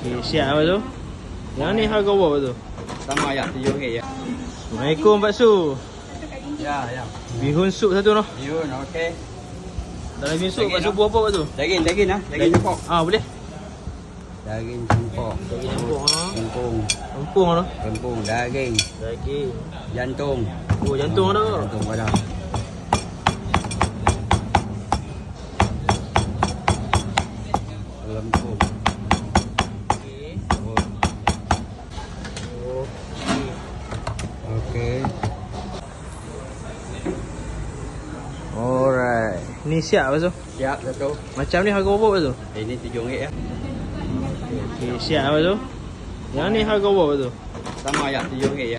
Okey, siap apa tu? Yang ni harga berapa tu? Sama ya, RM7 ya. Assalamualaikum Pak Su. Ya, ya. Bihun sup satu noh. Bihun, okey. Dalam bihun sup Pak Su Daging, buat apa Pak Su? Daging ah. Daging cempok. Boleh. Daging cempok. Daging cempok Kangkung. Kampung noh. Kangkung, daging. Daging. Jantung. Oh, jantung ada. Jantung ada. Lempung. Okey. Okey. Alright. Ni siap Pak Su. Siap satu. Macam ni harga berapa Pak Su? Ini RM7 ya. Okey, siap Pak Su. Yang ni harga berapa tu? Sama ya, RM7 ya.